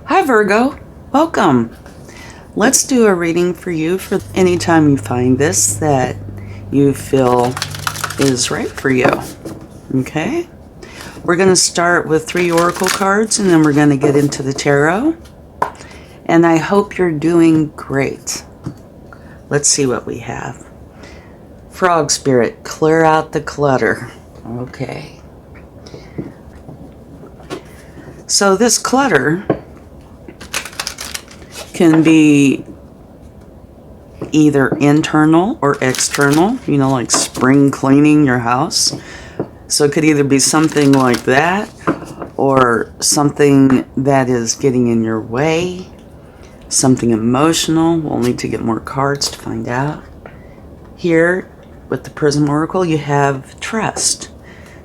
Hi Virgo, welcome. Let's do a reading for you for anytime you find this that you feel is right for you. Okay? We're going to start with 3 oracle cards and then we're going to get into the tarot. And I hope you're doing great. Let's see what we have. Frog Spirit, clear out the clutter. Okay. So this clutter can be either internal or external, like spring cleaning your house. So it could either be something like that or something that is getting in your way, something emotional. We'll need to get more cards to find out. Here with the Prism Oracle, you have trust.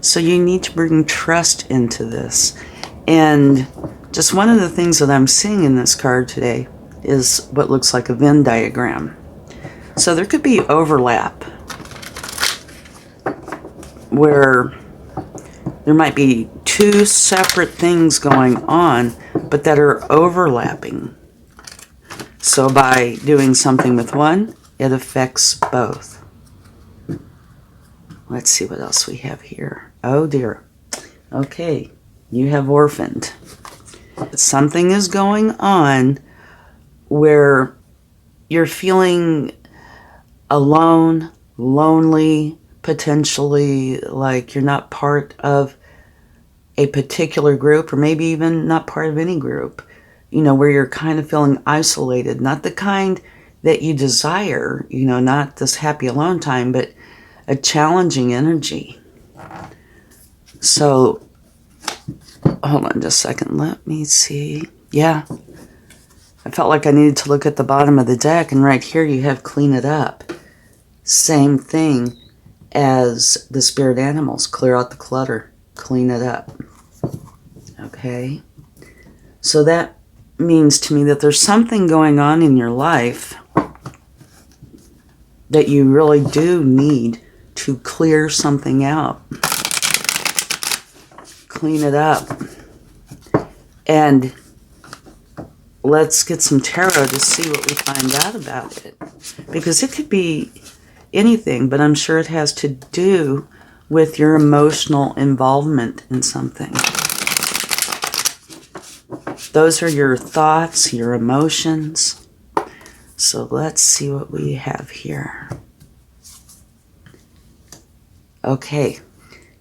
So you need to bring trust into this. And just one of the things that I'm seeing in this card today is what looks like a Venn diagram. So there could be overlap where there might be 2 separate things going on, but that are overlapping. So by doing something with one, it affects both. Let's see what else we have here. Oh dear. Okay, you have orphaned. Something is going on where you're feeling alone, lonely, potentially like you're not part of a particular group, or maybe even not part of any group, where you're kind of feeling isolated, not the kind that you desire, not this happy alone time, but a challenging energy. So, hold on just a second, let me see. Yeah. I felt like I needed to look at the bottom of the deck, and right here you have clean it up. Same thing as the spirit animals. Clear out the clutter. Clean it up. Okay? So that means to me that there's something going on in your life that you really do need to clear something out. Clean it up. And let's get some tarot to see what we find out about it. Because it could be anything, but I'm sure it has to do with your emotional involvement in something. Those are your thoughts, your emotions. So let's see what we have here. Okay,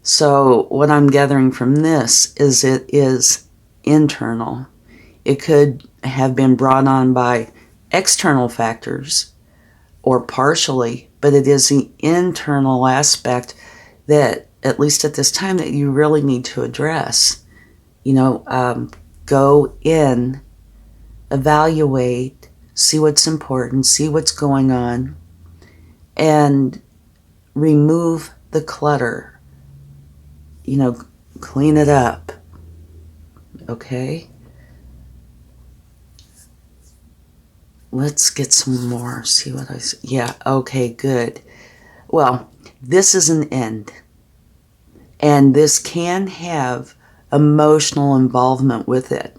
so what I'm gathering from this is it is internal. It could have been brought on by external factors or partially, but it is the internal aspect that, at least at this time, that you really need to address. Go in, evaluate, see what's important, see what's going on, and remove the clutter. Clean it up. Okay? Let's get some more. See what I see. Yeah, okay, good. Well, this is an end. And this can have emotional involvement with it,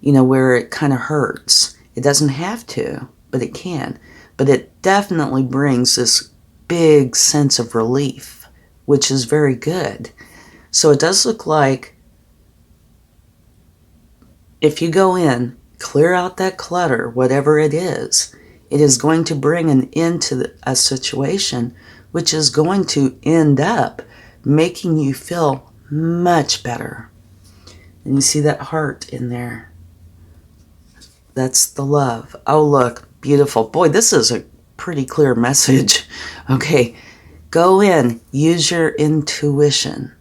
where it kind of hurts. It doesn't have to, but it can. But it definitely brings this big sense of relief, which is very good. So it does look like if you go in, clear out that clutter, whatever it is going to bring an end to a situation, which is going to end up making you feel much better. And you see that heart in there. That's the love. Oh, look, beautiful. Boy, this is a pretty clear message. Okay, go in, use your intuition,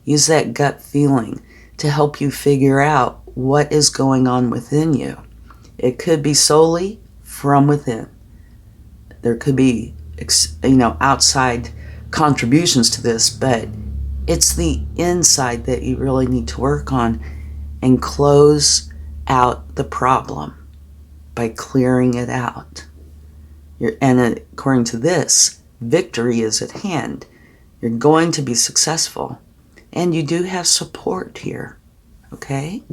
use that gut feeling to help you figure out what is going on within you. It could be solely from within. There could be, outside contributions to this, but it's the inside that you really need to work on and close out the problem by clearing it out. And according to this, victory is at hand. You're going to be successful. And you do have support here. Okay?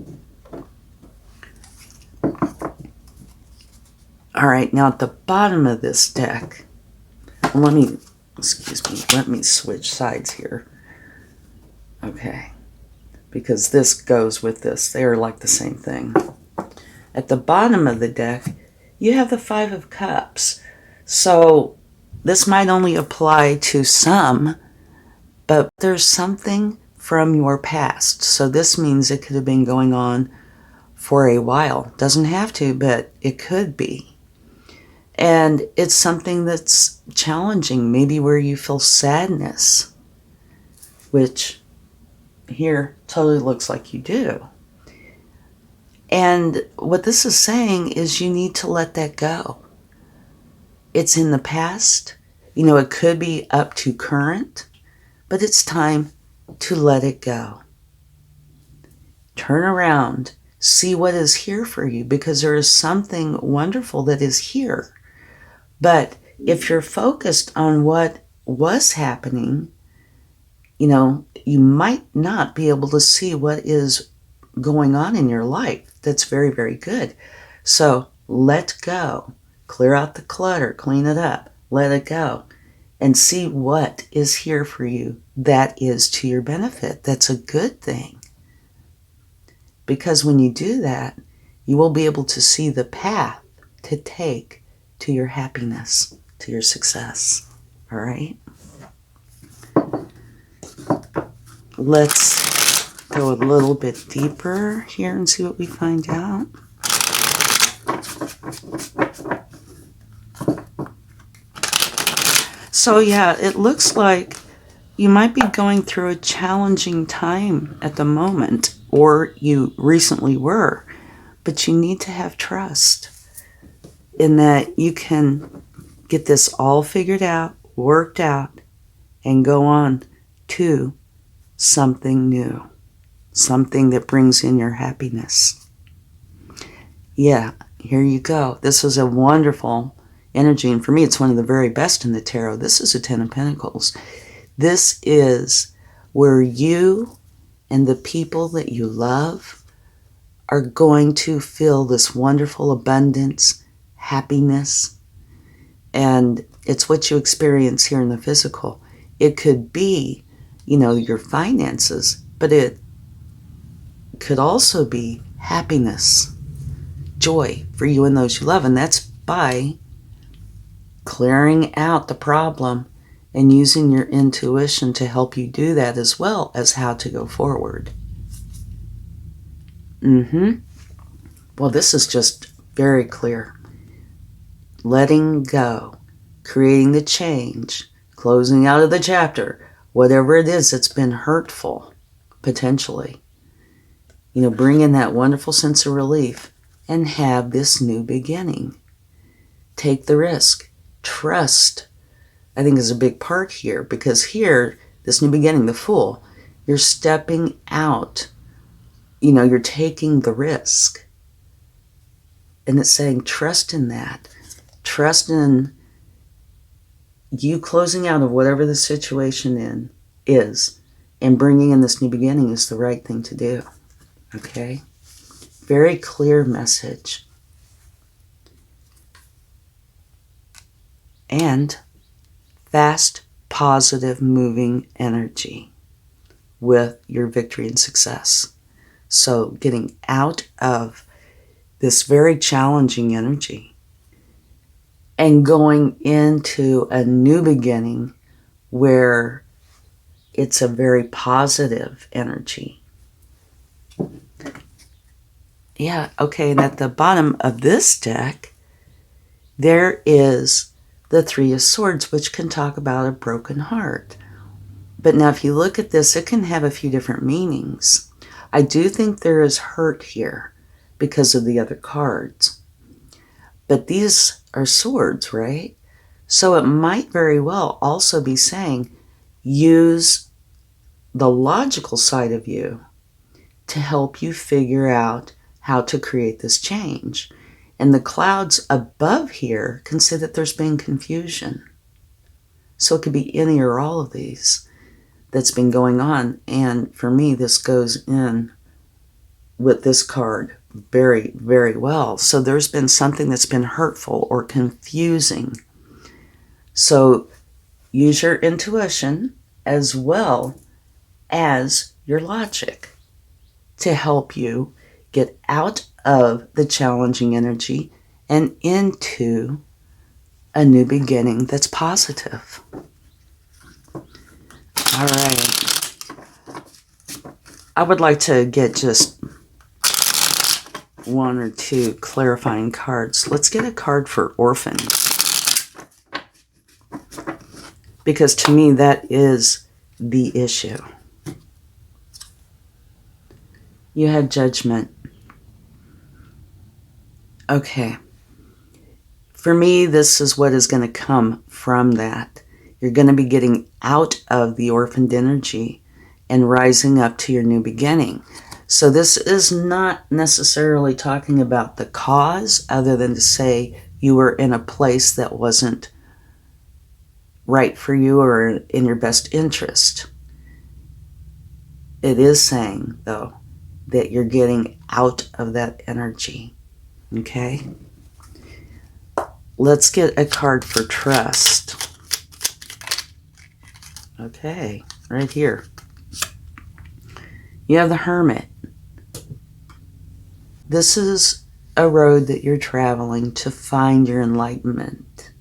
All right, now at the bottom of this deck, let me switch sides here. Okay, because this goes with this. They are like the same thing. At the bottom of the deck, you have the Five of Cups. So this might only apply to some, but there's something from your past. So this means it could have been going on for a while. Doesn't have to, but it could be. And it's something that's challenging, maybe where you feel sadness, which here totally looks like you do. And what this is saying is you need to let that go. It's in the past. It could be up to current, but it's time to let it go. Turn around, see what is here for you, because there is something wonderful that is here. But if you're focused on what was happening, you might not be able to see what is going on in your life. That's very, very good. So let go. Clear out the clutter. Clean it up. Let it go. And see what is here for you that is to your benefit. That's a good thing. Because when you do that, you will be able to see the path to take to your happiness, to your success. All right? Let's go a little bit deeper here and see what we find out. So yeah, it looks like you might be going through a challenging time at the moment, or you recently were, but you need to have trust in that you can get this all figured out, worked out, and go on to something new, something that brings in your happiness. Yeah, here you go. This is a wonderful energy, and for me, it's one of the very best in the tarot. This is a Ten of Pentacles. This is where you and the people that you love are going to feel this wonderful abundance, happiness, and it's what you experience here in the physical. It could be, your finances, but it could also be happiness, joy for you and those you love, and that's by clearing out the problem and using your intuition to help you do that, as well as how to go forward. Well, this is just very clear. Letting go, creating the change, closing out of the chapter, whatever it is that's been hurtful, potentially. Bring in that wonderful sense of relief and have this new beginning. Take the risk. Trust, I think, is a big part here, because here, this new beginning, the Fool, you're stepping out. You're taking the risk. And it's saying, trust in that. Trust in you closing out of whatever the situation is, and bringing in this new beginning is the right thing to do. Okay? Very clear message. And fast, positive, moving energy with your victory and success. So getting out of this very challenging energy and going into a new beginning where it's a very positive energy. Yeah, okay, and at the bottom of this deck, there is the Three of Swords, which can talk about a broken heart. But now if you look at this, it can have a few different meanings. I do think there is hurt here because of the other cards. But these are swords, right? So it might very well also be saying, use the logical side of you to help you figure out how to create this change. And the clouds above here can say that there's been confusion. So it could be any or all of these that's been going on. And for me, this goes in with this card very, very well. So there's been something that's been hurtful or confusing. So use your intuition as well as your logic to help you get out of the challenging energy and into a new beginning that's positive. All right. I would like to get just one or two clarifying cards. Let's get a card for orphans, because to me that is the issue. You have Judgment. Okay. For me, this is what is going to come from that. You're going to be getting out of the orphaned energy and rising up to your new beginning. So this is not necessarily talking about the cause, other than to say you were in a place that wasn't right for you or in your best interest. It is saying, though, that you're getting out of that energy. Okay? Let's get a card for trust. Okay, right here. You have the Hermit. This is a road that you're traveling to find your enlightenment.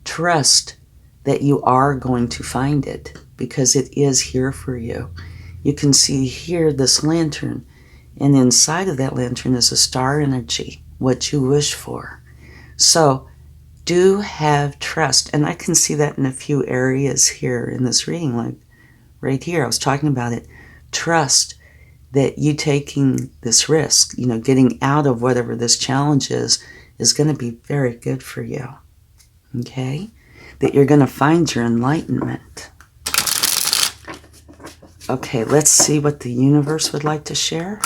Trust that you are going to find it, because it is here for you. You can see here this lantern, and inside of that lantern is a star energy, what you wish for. So do have trust, and I can see that in a few areas here in this reading, like right here, I was talking about it. Trust that you taking this risk, getting out of whatever this challenge is going to be very good for you. Okay? That you're going to find your enlightenment. Okay, let's see what the universe would like to share.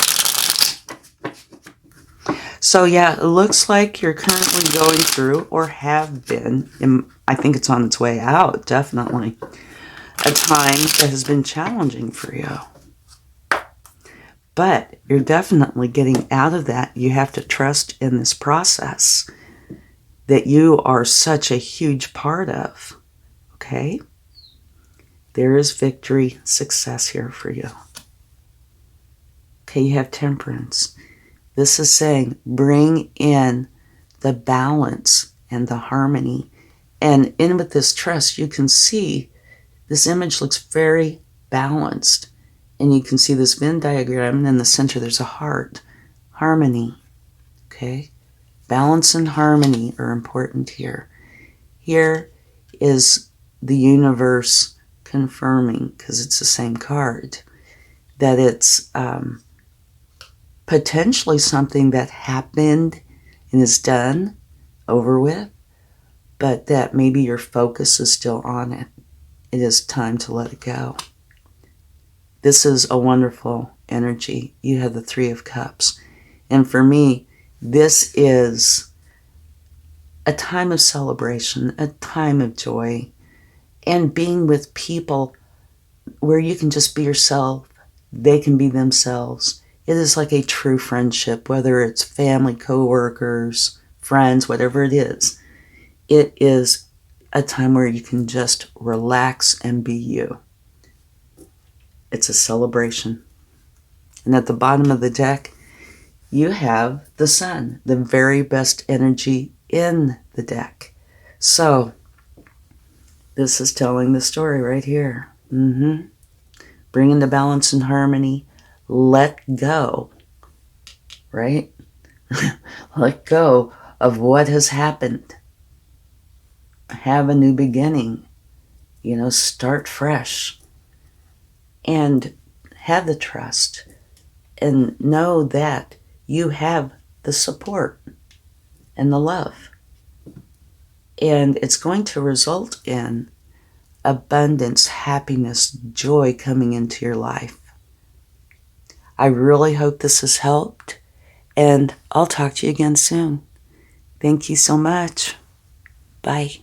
So yeah, it looks like you're currently going through, or have been, and I think it's on its way out, definitely, a time that has been challenging for you. But you're definitely getting out of that. You have to trust in this process that you are such a huge part of. Okay? There is victory, success here for you. Okay, you have Temperance. This is saying bring in the balance and the harmony. And in with this trust, you can see this image looks very balanced. And you can see this Venn diagram, and in the center there's a heart. Harmony. Okay? Balance and harmony are important here. Here is the universe confirming, because it's the same card, that it's potentially something that happened and is done, over with, but that maybe your focus is still on it. It is time to let it go. This is a wonderful energy. You have the Three of Cups. And for me, this is a time of celebration, a time of joy, and being with people where you can just be yourself. They can be themselves. It is like a true friendship, whether it's family, co-workers, friends, whatever it is. It is a time where you can just relax and be you. It's a celebration. And at the bottom of the deck, you have the Sun, the very best energy in the deck. So, this is telling the story right here. Bringing the balance and harmony. Let go. Right? Let go of what has happened. Have a new beginning. Start fresh. And have the trust. And know that you have the support and the love. And it's going to result in abundance, happiness, joy coming into your life. I really hope this has helped, and I'll talk to you again soon. Thank you so much. Bye.